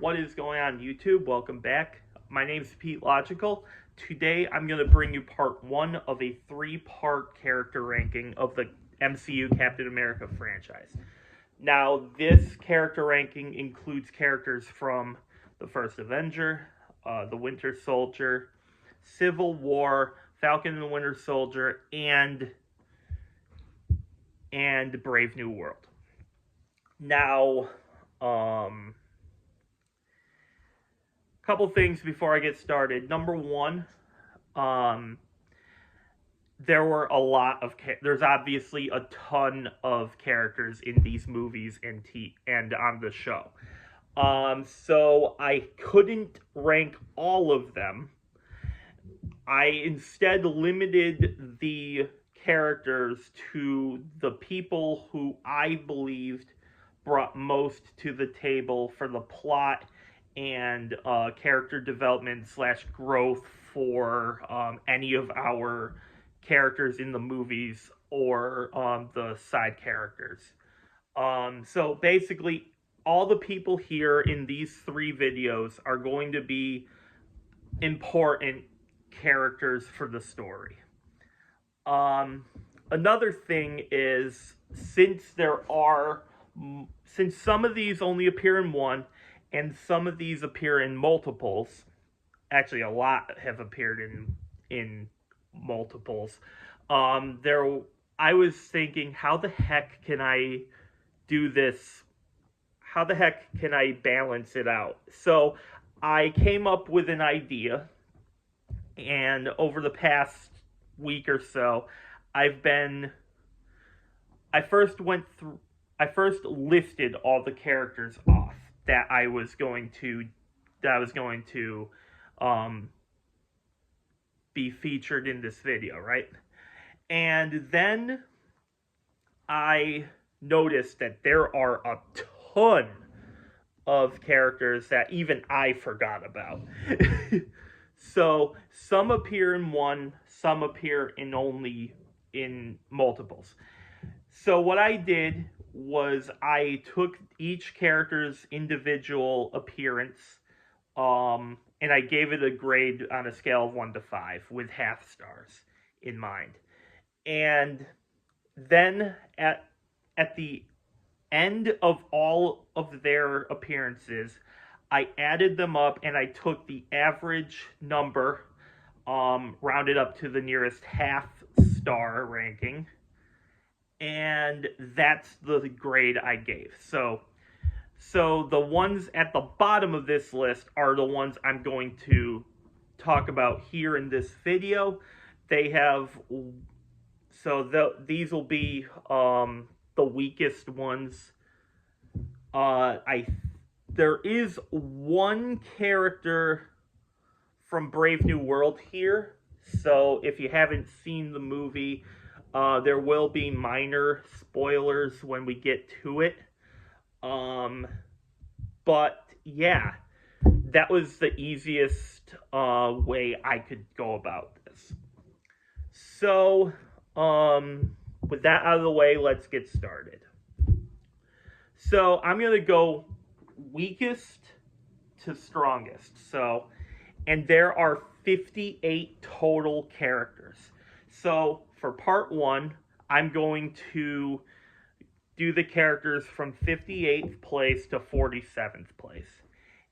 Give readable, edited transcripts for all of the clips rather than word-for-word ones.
What is going on YouTube? Welcome back. My name is Pete Logical. Today I'm going to bring you part 1 of a 3-part character ranking of the MCU Captain America franchise. Now, this character ranking includes characters from the First Avenger, the Winter Soldier, Civil War, Falcon and the Winter Soldier, and Brave New World. Now, couple things before I get started. Number one, there were a lot of there's obviously a ton of characters in these movies and on the show. So I couldn't rank all of them. I instead limited the characters to the people who I believed brought most to the table for the plot and character development / growth for any of our characters in the movies or the side characters. So basically, all the people here in these 3 videos are going to be important characters for the story. Another thing is, since some of these only appear in one, and some of these appear in multiples, actually a lot have appeared in multiples, I was thinking, how the heck can I do this? How the heck can I balance it out? So I came up with an idea, and over the past week or so, I first listed all the characters off that I was going to be featured in this video, right? And then I noticed that there are a ton of characters that even I forgot about. So some appear in one, some appear in multiples. So what I did was I took each character's individual appearance, and I gave it a grade on a scale of 1 to 5 with half stars in mind. And then at the end of all of their appearances, I added them up and I took the average number, rounded up to the nearest half star ranking, and that's the grade I gave. So the ones at the bottom of this list are the ones I'm going to talk about here in this video. These will be the weakest ones. There is one character from Brave New World here, so if you haven't seen the movie, there will be minor spoilers when we get to it. But yeah, that was the easiest way I could go about this. So, with that out of the way, let's get started. So, I'm going to go weakest to strongest. So, and there are 58 total characters. So, for part 1, I'm going to do the characters from 58th place to 47th place.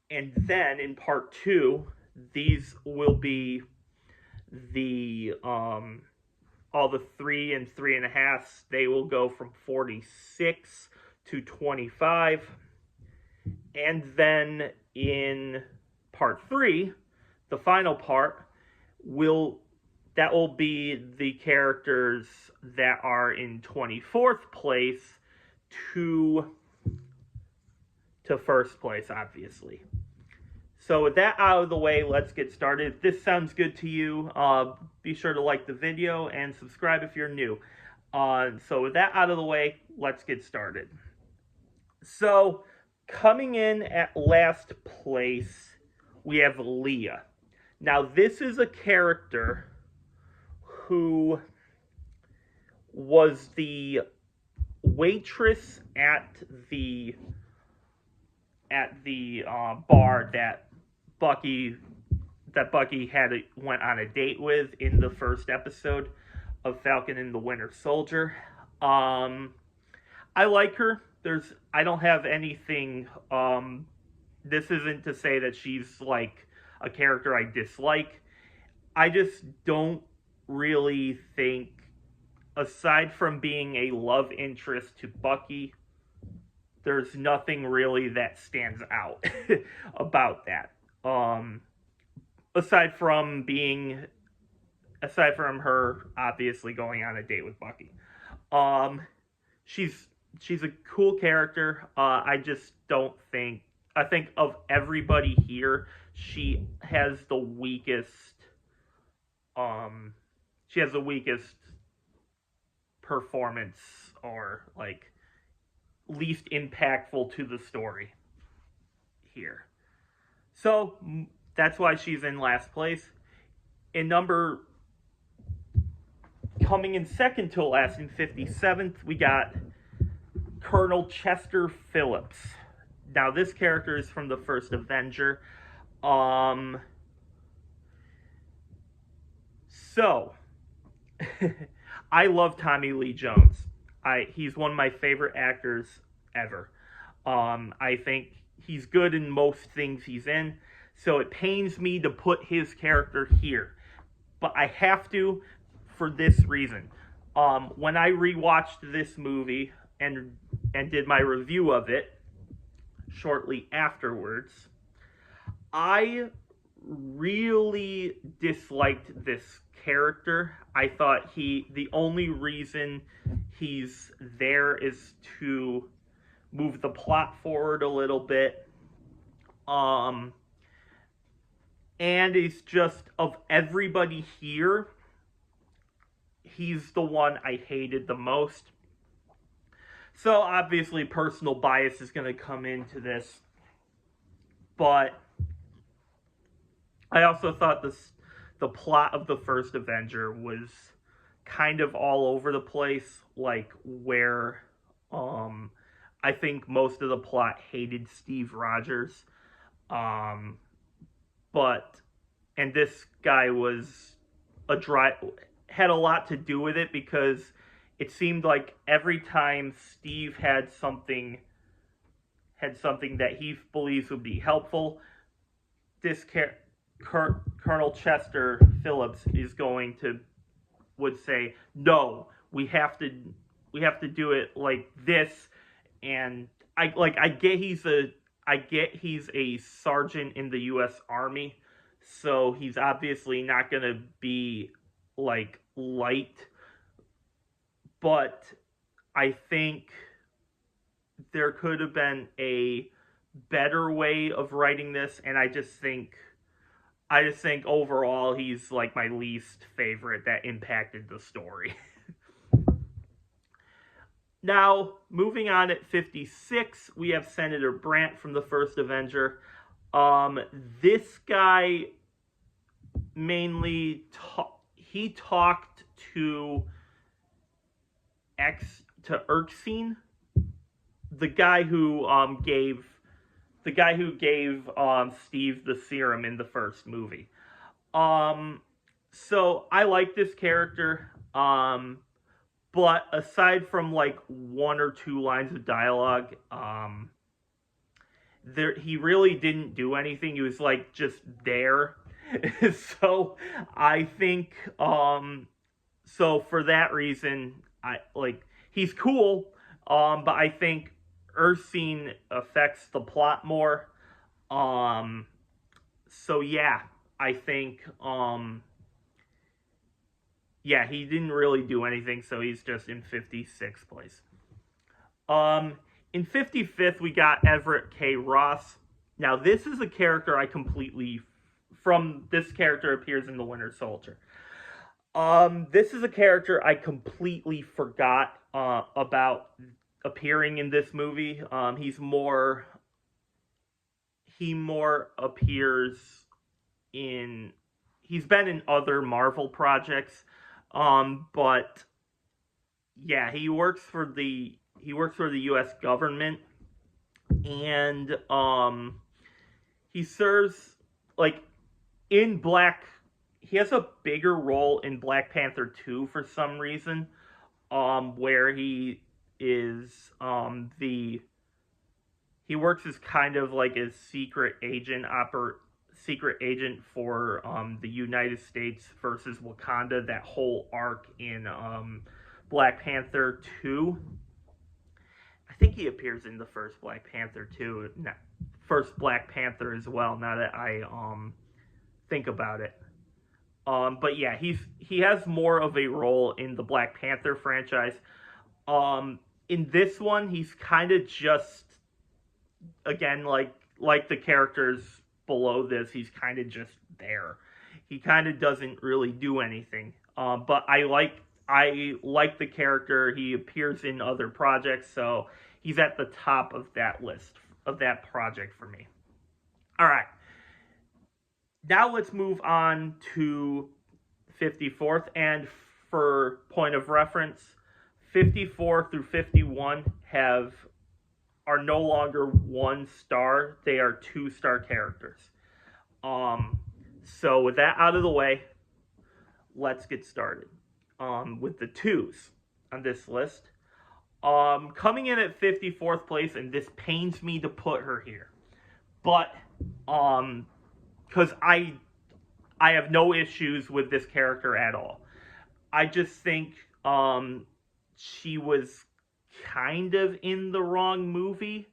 And then in part 2, these will be the all the 3 and 3.5s. They will go from 46 to 25. And then in part 3, the final part, that will be the characters that are in 24th place to first place, obviously. So with that out of the way, let's get started. If this sounds good to you, be sure to like the video and subscribe if you're new. So with that out of the way, let's get started. So coming in at last place, we have Leah. Now this is a character who was the waitress at at the bar Bucky Bucky went on a date with in the first episode of Falcon and the Winter Soldier. I like her. I don't have anything. This isn't to say that she's like a character I dislike. I just don't really think, aside from being a love interest to Bucky, there's nothing really that stands out about that. Aside from her obviously going on a date with Bucky. She's a cool character. I just don't think, I think of everybody here, she has the weakest performance, or like least impactful to the story here. So that's why she's in last place. Coming in second to last, in 57th, we got Colonel Chester Phillips. Now, this character is from the first Avenger. So, I love Tommy Lee Jones. He's one of my favorite actors ever. I think he's good in most things he's in, so it pains me to put his character here. But I have to, for this reason. When I rewatched this movie and did my review of it shortly afterwards, I really disliked this character. I thought the only reason he's there is to move the plot forward a little bit. And it's just, of everybody here, he's the one I hated the most. So obviously personal bias is going to come into this. But I also thought the plot of the first Avenger was kind of all over the place, like where I think most of the plot hated Steve Rogers. And this guy had a lot to do with it, because it seemed like every time Steve had something that he believes would be helpful, this Colonel Chester Phillips would say, no, we have to do it like this. And I get he's a sergeant in the U.S. Army, so he's obviously not gonna be like light, but I think there could have been a better way of writing this, and I just think overall he's like my least favorite that impacted the story. Now, moving on at 56, we have Senator Brandt from the first Avenger. This guy mainly he talked to Erskine, the guy who gave Steve the serum in the first movie. So I like this character. But aside from like one or two lines of dialogue, he really didn't do anything. He was like just there. So I think so for that reason, he's cool, but I think Erskine affects the plot more. So yeah, I think he didn't really do anything, so he's just in 56th place. In 55th, we got Everett K. Ross. Now, this is a character this character appears in The Winter Soldier. This is a character I completely forgot about appearing in this movie. He more appears in... He's been in other Marvel projects. But yeah, he works for the U.S. government. and he serves like in Black. He has a bigger role in Black Panther 2 for some reason, where he is the he works as kind of like a secret agent for the United States versus Wakanda. That whole arc in Black Panther 2. I think he appears in the first Black Panther too. First Black Panther as well. Now that I think about it. But yeah, he has more of a role in the Black Panther franchise. In this one, he's kind of just again like the characters below this. He's kind of just there. He kind of doesn't really do anything. But I like the character. He appears in other projects, so he's at the top of that list of that project for me. All right. Now let's move on to 54th. And for point of reference, 54 through 51 are no longer 1 star. They are 2 star characters. So with that out of the way, let's get started. With the 2's on this list. Coming in at 54th place, and this pains me to put her here, but because I have no issues with this character at all. I just think she was kind of in the wrong movie.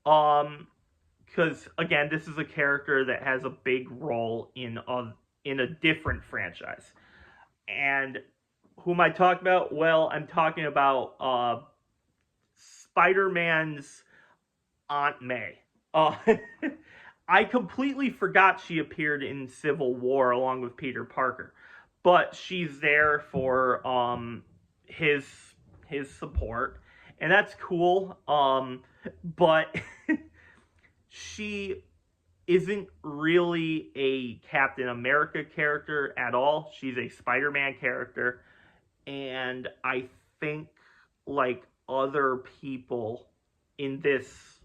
Because again, this is a character that has a big role in a different franchise. And who am I talking about? Well, I'm talking about Spider-Man's Aunt May. I completely forgot she appeared in Civil War along with Peter Parker, but she's there for his support, and that's cool. But she isn't really a Captain America character at all. She's a Spider-Man character, and I think like other people in this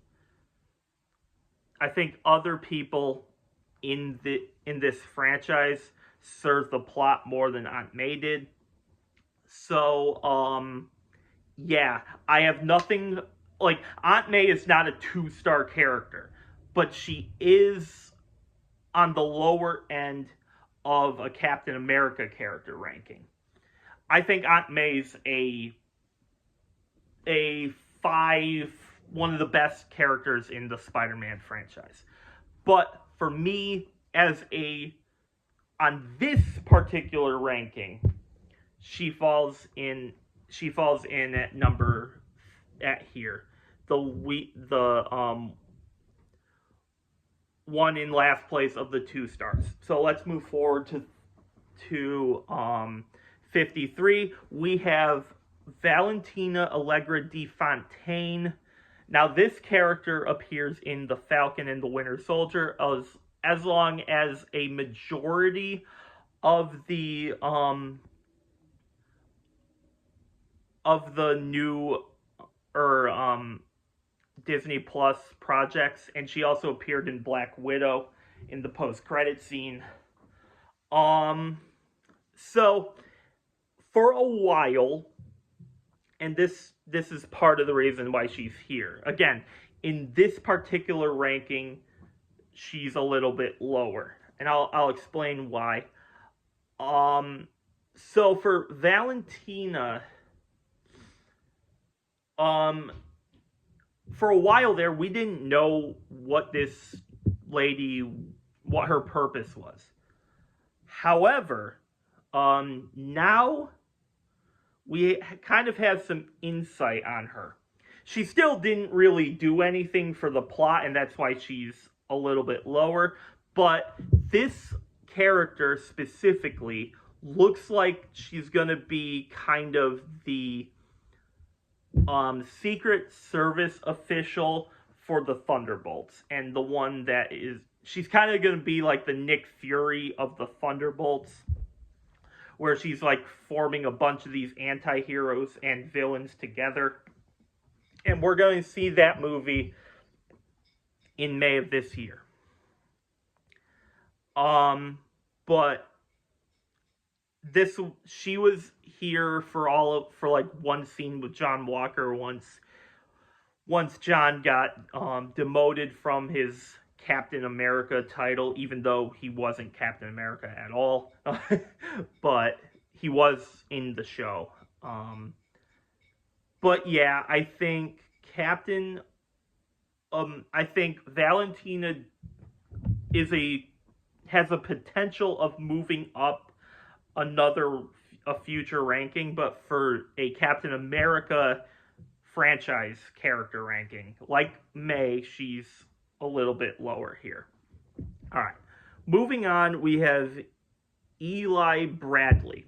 this franchise serve the plot more than Aunt May did. So yeah, I have nothing like Aunt May is not a 2 star character, but she is on the lower end of a Captain America character ranking. I think Aunt May's a 5, one of the best characters in the Spider-Man franchise. But for me, on this particular ranking, she falls in at here. The one in last place of the 2 stars. So let's move forward to 53. We have Valentina Allegra de Fontaine. Now, this character appears in The Falcon and the Winter Soldier as long as a majority of the new Disney Plus projects, and she also appeared in Black Widow in the post-credit scene. So for a while, and this is part of the reason why she's here. Again, in this particular ranking, she's a little bit lower, and I'll explain why. So for Valentina, for a while there, we didn't know what her purpose was. However, now we kind of have some insight on her. She still didn't really do anything for the plot, and that's why she's a little bit lower. But this character specifically looks like she's going to be kind of the Secret Service official for the Thunderbolts, and the one that she's kind of going to be like the Nick Fury of the Thunderbolts, where she's like forming a bunch of these anti-heroes and villains together. And we're going to see that movie in May of this year. But she was here for like one scene with John Walker once John got demoted from his Captain America title, even though he wasn't Captain America at all, but he was in the show. But yeah, I think Valentina is has a potential of moving up a future ranking, but for a Captain America franchise character ranking, like May, she's a little bit lower here. All right. Moving on, we have Eli Bradley.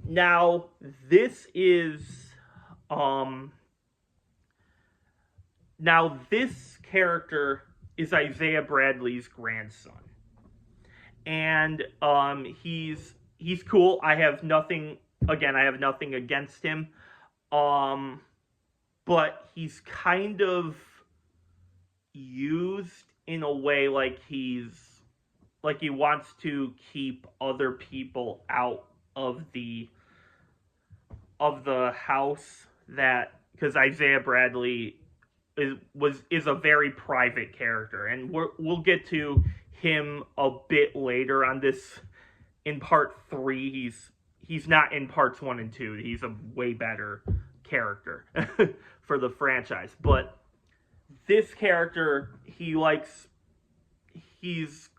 Now, this is now this character is Isaiah Bradley's grandson. And he's cool. I have nothing against him. But he's kind of used in a way like he wants to keep other people out of the house, that because Isaiah Bradley is a very private character, and we'll get to him a bit later on this in part 3. He's not in parts 1 and 2. He's a way better character for the franchise. But this character, he's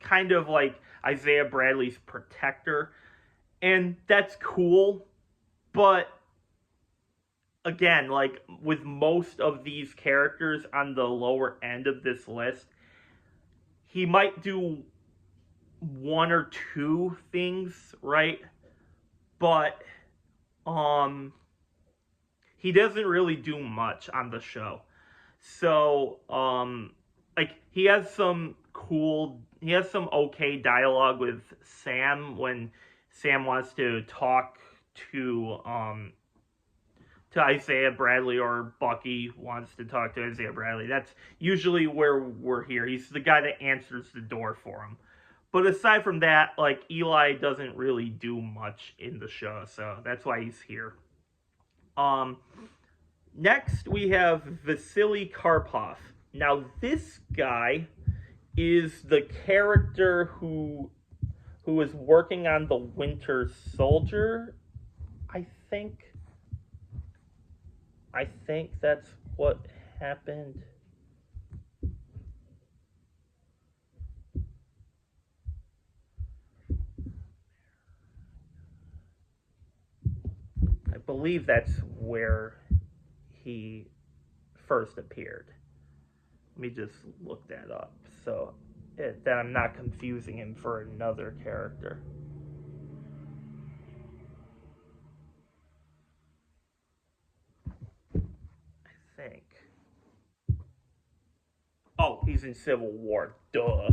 kind of like Isaiah Bradley's protector, and that's cool. But again, like with most of these characters on the lower end of this list, he might do one or two things right, but he doesn't really do much on the show. So like he has some okay dialogue with Sam when Sam wants to talk to Isaiah Bradley, or Bucky wants to talk to Isaiah Bradley. That's usually where we're here. He's the guy that answers the door for him. But aside from that, like, Eli doesn't really do much in the show, so that's why he's here. Next, we have Vasily Karpov. Now, this guy is the character who is working on the Winter Soldier, I think. I think that's what happened. I believe that's where he first appeared. Let me just look that up so that I'm not confusing him for another character. I think. Oh, he's in Civil War. Duh.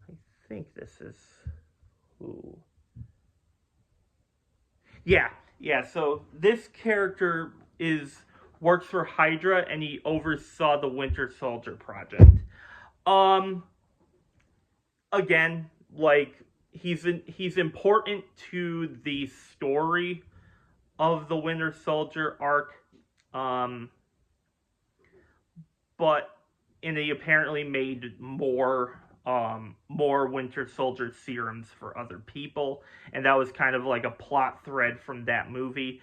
I think this is who. Yeah. So this character works for Hydra, and he oversaw the Winter Soldier project. Again, like he's important to the story of the Winter Soldier arc. But he apparently made more Winter Soldier serums for other people, and that was kind of like a plot thread from that movie.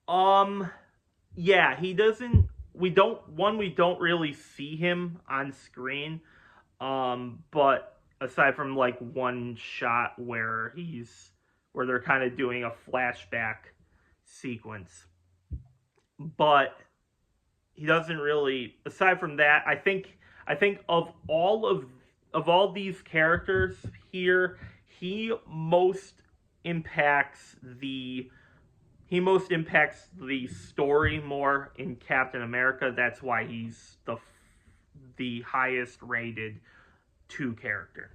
Yeah, he doesn't. We don't really see him on screen. But aside from like one shot where they're kind of doing a flashback sequence, but he doesn't really. Aside from that, I think of all these characters here, he most impacts the story more in Captain America. That's why he's the highest rated 2 character.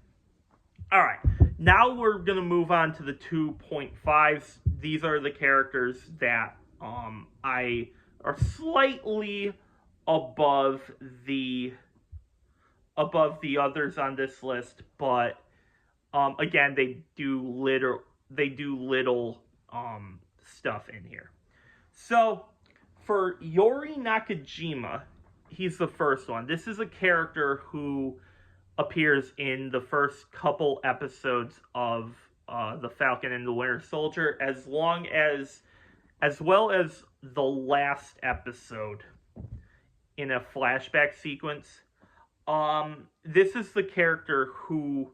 Alright, now we're going to move on to the 2.5s. These are the characters that I are slightly above the others on this list, but again, they do little stuff in here. So for Yori Nakajima, he's the first one. This is a character who appears in the first couple episodes of The Falcon and the Winter Soldier, as well as the last episode in a flashback sequence. This is the character who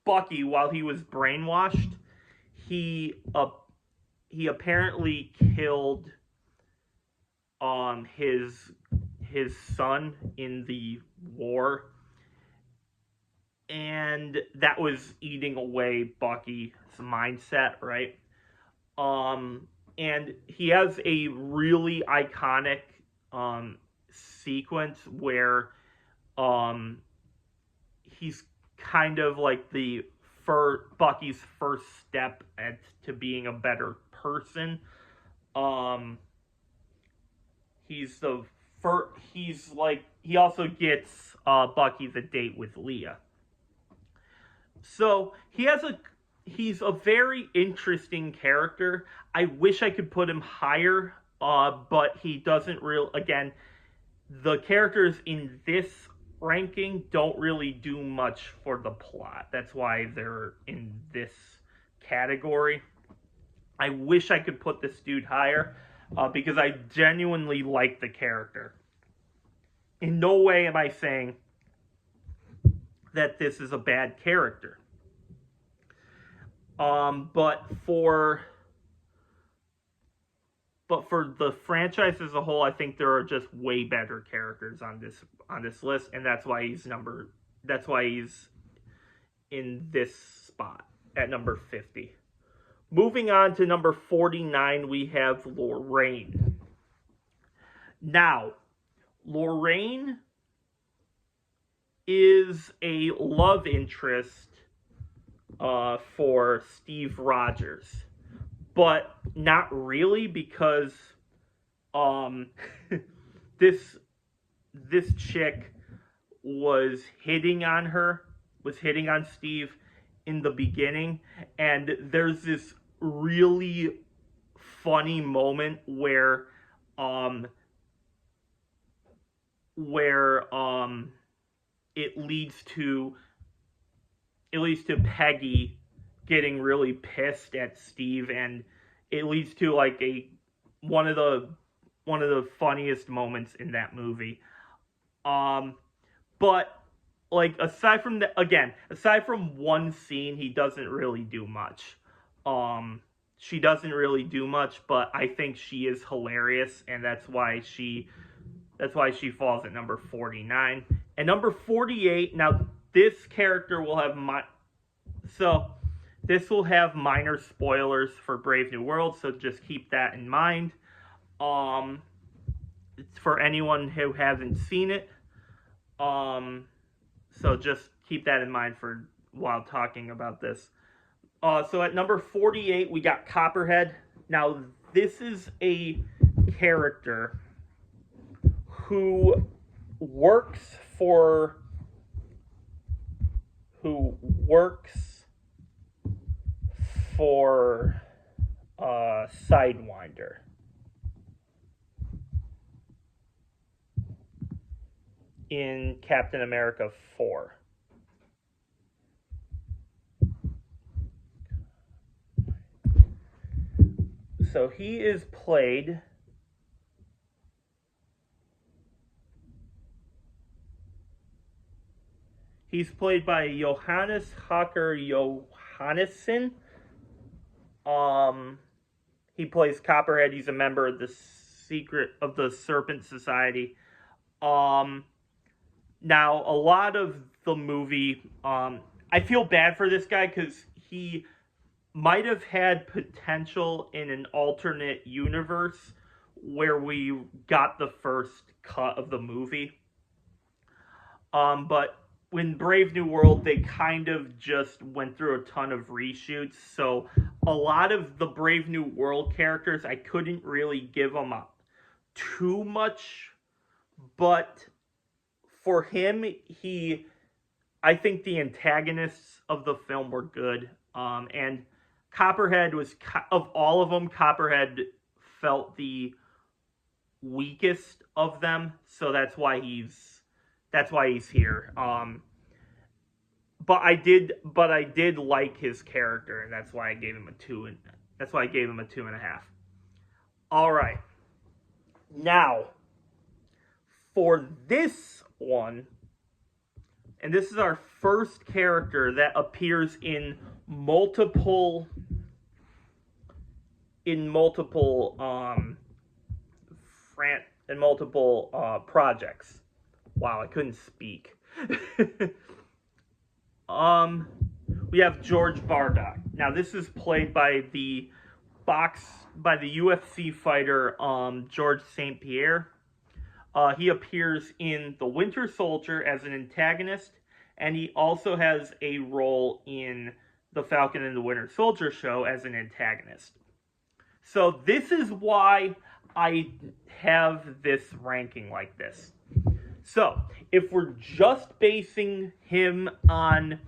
Bucky, while he was brainwashed, he apparently killed his son in the war, and that was eating away Bucky's mindset, right? And he has a really iconic sequence where he's kind of like Bucky's first step to being a better person. He also gets Bucky the date with Leah. So he's a very interesting character. I wish I could put him higher, but he doesn't again, the characters in this ranking don't really do much for the plot. That's why they're in this category. I wish I could put this dude higher, because I genuinely like the character. In no way am I saying that this is a bad character. But for the franchise as a whole, I think there are just way better characters on this list, and that's why he's in this spot at number 50. Moving on to number 49, we have Lorraine. Now, Lorraine is a love interest for Steve Rogers, but not really, because this chick was hitting on Steve in the beginning, and there's this really funny moment where it leads to Peggy getting really pissed at Steve, and it leads to like one of the funniest moments in that movie. But like aside from one scene, he doesn't really do much. She doesn't really do much, but I think she is hilarious, and that's why she falls at number 49. And number 48, now this character will have this will have minor spoilers for Brave New World, so just keep that in mind. It's for anyone who hasn't seen it. So just keep that in mind while talking about this. So at number 48, we got Copperhead. Now, this is a character who works for Sidewinder. In Captain America 4. So he's played by Johannes Hacker Johannesson. He plays Copperhead. He's a member of the Serpent Society. Now, a lot of the movie, I feel bad for this guy because he might have had potential in an alternate universe where we got the first cut of the movie. But when Brave New World, they kind of just went through a ton of reshoots, so a lot of the Brave New World characters, I couldn't really give them up too much, but for him, I think the antagonists of the film were good, and Copperhead was, of all of them, Copperhead felt the weakest of them, so that's why he's here. But I did like his character, and that's why I gave him a 2.5. All right, now for this one, and this is our first character that appears in multiple projects. Wow, I couldn't speak. We have George Bardock. Now, this is played by the UFC fighter George St. Pierre. He appears in The Winter Soldier as an antagonist, and he also has a role in the Falcon and the Winter Soldier show as an antagonist. So this is why I have this ranking like this. So, if we're just basing him on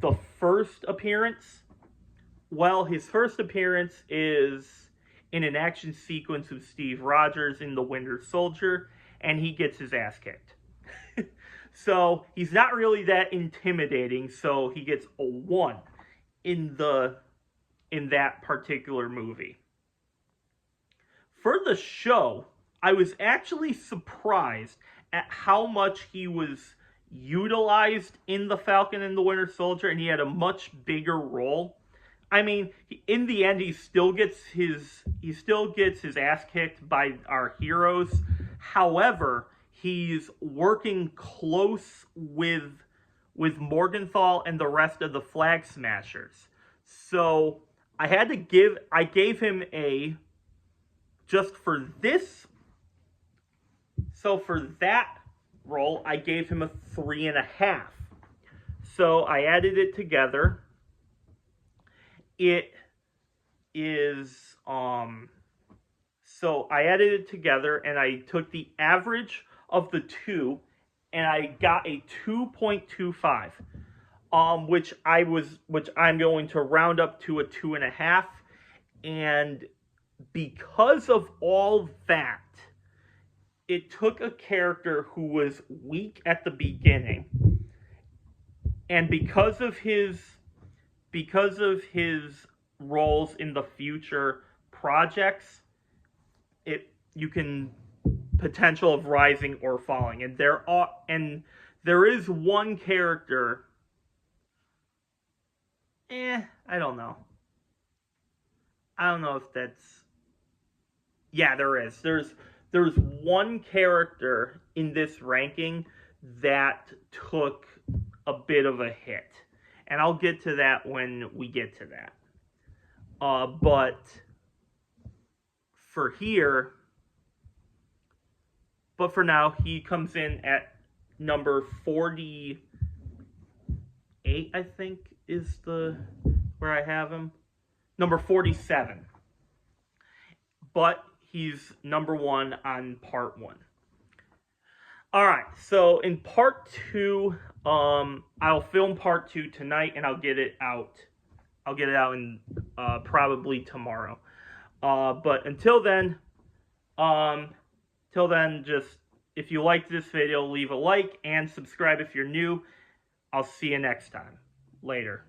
the first appearance, well, his first appearance is in an action sequence with Steve Rogers in The Winter Soldier, and he gets his ass kicked. So, he's not really that intimidating, so he gets a 1 in that particular movie. For the show, I was actually surprised at how much he was utilized in the Falcon and the Winter Soldier, and he had a much bigger role. I mean, in the end, he still gets his ass kicked by our heroes. However, he's working close with Morgenthau and the rest of the Flag Smashers. So I gave him a, just for this. So for that role, I gave him a 3.5. So I added it together. It is, so I added it together and I took the average of the two and I got a 2.25. Which I'm going to round up to a 2.5. And because of all that, it took a character who was weak at the beginning, and because of his roles in the future projects, you can potential of rising or falling, and there is one character. I don't know. I don't know if that's. Yeah, there is. There's one character in this ranking that took a bit of a hit. And I'll get to that when we get to that. But for now, he comes in at number 48, I think, is where I have him. Number 47. But he's number 1 on part 1. Alright, so in part 2, I'll film part 2 tonight and I'll get it out. I'll get it out in probably tomorrow. But until then, just if you liked this video, leave a like and subscribe if you're new. I'll see you next time. Later.